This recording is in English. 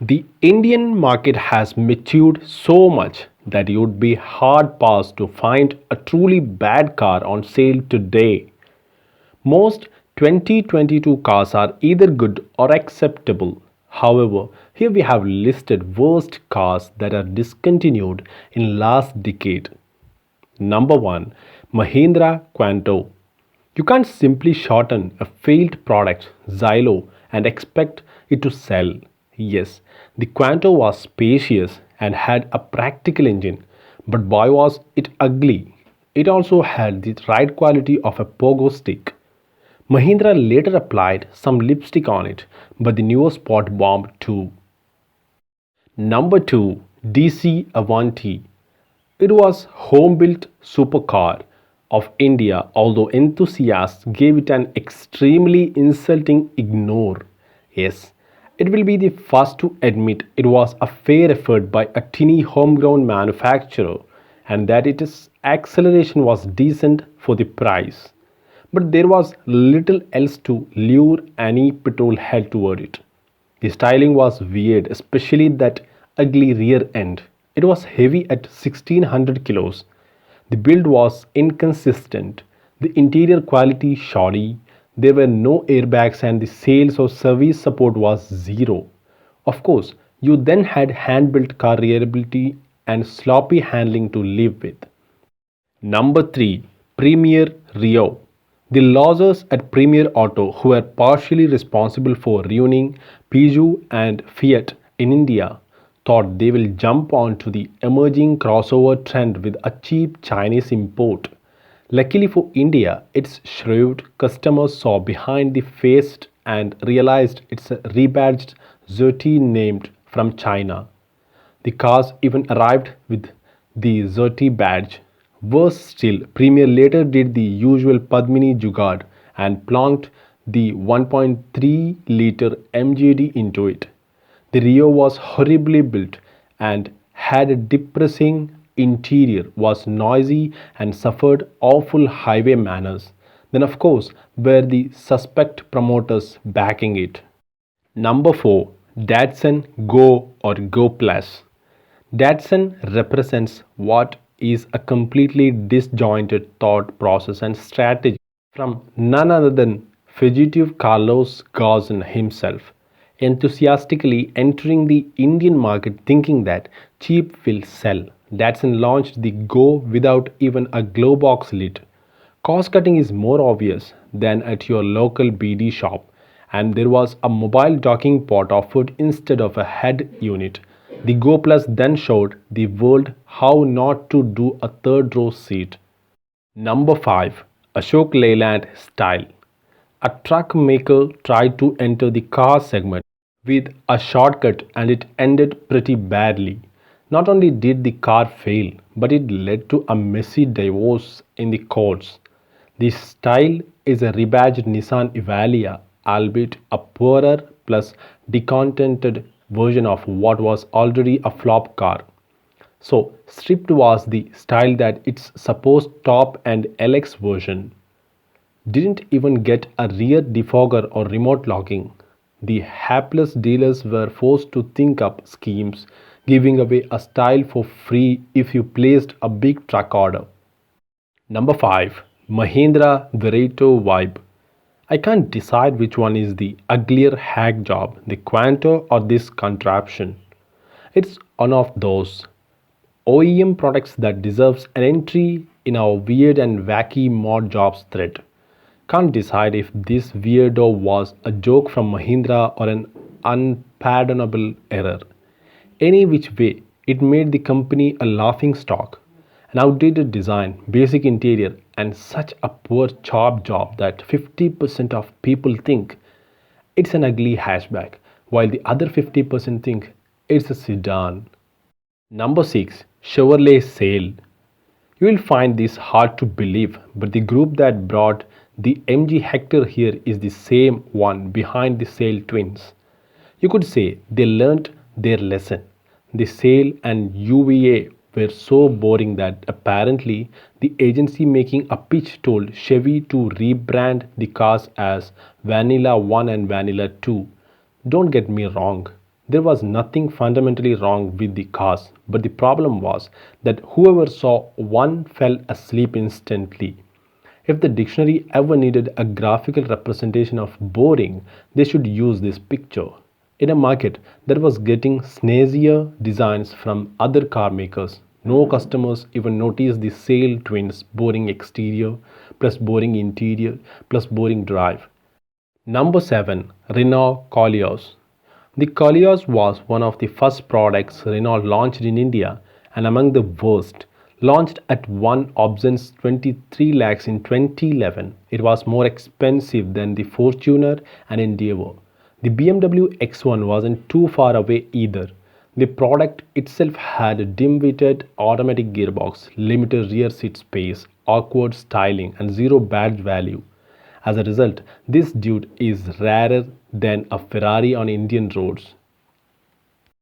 The Indian market has matured so much that you would be hard pressed to find a truly bad car on sale today. Most 2022 cars are either good or acceptable. However, here we have listed worst cars that are discontinued in last decade. Number 1, Mahindra Quanto. You can't simply shorten a failed product, Xylo, and expect it to sell. Yes, the Quanto was spacious and had a practical engine, but boy was it ugly. It also had the right quality of a pogo stick. Mahindra later applied some lipstick on it, but the newer spot bombed too. Number 2, DC Avanti. It was home-built supercar of India, although enthusiasts gave it an extremely insulting ignore. Yes, it will be the first to admit it was a fair effort by a tiny homegrown manufacturer and that its acceleration was decent for the price. But there was little else to lure any petrol head toward it. The styling was weird, especially that ugly rear end. It was heavy at 1600 kilos. The build was inconsistent. The interior quality shoddy. There were no airbags and the sales or service support was zero. Of course, you then had hand-built car reliability and sloppy handling to live with. Number 3, Premier Rio. The losers at Premier Auto, who were partially responsible for ruining Peugeot and Fiat in India, thought they will jump onto the emerging crossover trend with a cheap Chinese import. Luckily for India, its shrewd customers saw behind the face and realized it's a rebadged Zerti named from China. The cars even arrived with the Zerti badge. Worse still, Premier later did the usual Padmini jugaad and plonked the 1.3-liter MGD into it. The Rio was horribly built and had a depressing interior, was noisy and suffered awful highway manners. Then of course were the suspect promoters backing it. Number 4, Datsun Go or Go Plus. Datsun represents what is a completely disjointed thought process and strategy from none other than fugitive Carlos Ghosn himself, enthusiastically entering the Indian market thinking that cheap will sell. Datsun launched the Go without even a glow box lid. Cost cutting is more obvious than at your local BD shop, and there was a mobile docking port offered instead of a head unit. The Go Plus then showed the world how not to do a third row seat. Number 5, Ashok Leyland Style. A truck maker tried to enter the car segment with a shortcut and it ended pretty badly. Not only did the car fail, but it led to a messy divorce in the courts. The style is a rebadged Nissan Evalia, albeit a poorer plus decontented version of what was already a flop car. So, stripped was the style that its supposed top and LX version didn't even get a rear defogger or remote locking. The hapless dealers were forced to think up schemes giving away a style for free if you placed a big truck order. Number 5, Mahindra Verito Vibe. I can't decide which one is the uglier hack job, the Quanto or this contraption. It's one of those OEM products that deserves an entry in our weird and wacky mod jobs thread. Can't decide if this weirdo was a joke from Mahindra or an unpardonable error. Any which way, it made the company a laughing stock. An outdated design, basic interior, and such a poor chop job that 50% of people think it's an ugly hatchback, while the other 50% think it's a sedan. Number 6, Chevrolet Sail. You will find this hard to believe, but the group that brought the MG Hector here is the same one behind the Sail twins. You could say they learnt their lesson. The Sail and UVA were so boring that apparently the agency making a pitch told Chevy to rebrand the cars as Vanilla 1 and Vanilla 2. Don't get me wrong, There was nothing fundamentally wrong with the cars, but the problem was that whoever saw one fell asleep instantly. If the dictionary ever needed a graphical representation of boring, they should use this picture. In a market that was getting snazzier designs from other car makers, no customers even noticed the sale twins boring exterior plus boring interior plus boring drive. Number 7. Renault Koleos. The Koleos was one of the first products Renault launched in India and among the worst. Launched at one obscene 23 lakhs in 2011, it was more expensive than the Fortuner and Endeavour. The BMW X1 wasn't too far away either. The product itself had a dim-witted automatic gearbox, limited rear seat space, awkward styling, and zero badge value. As a result, this dude is rarer than a Ferrari on Indian roads.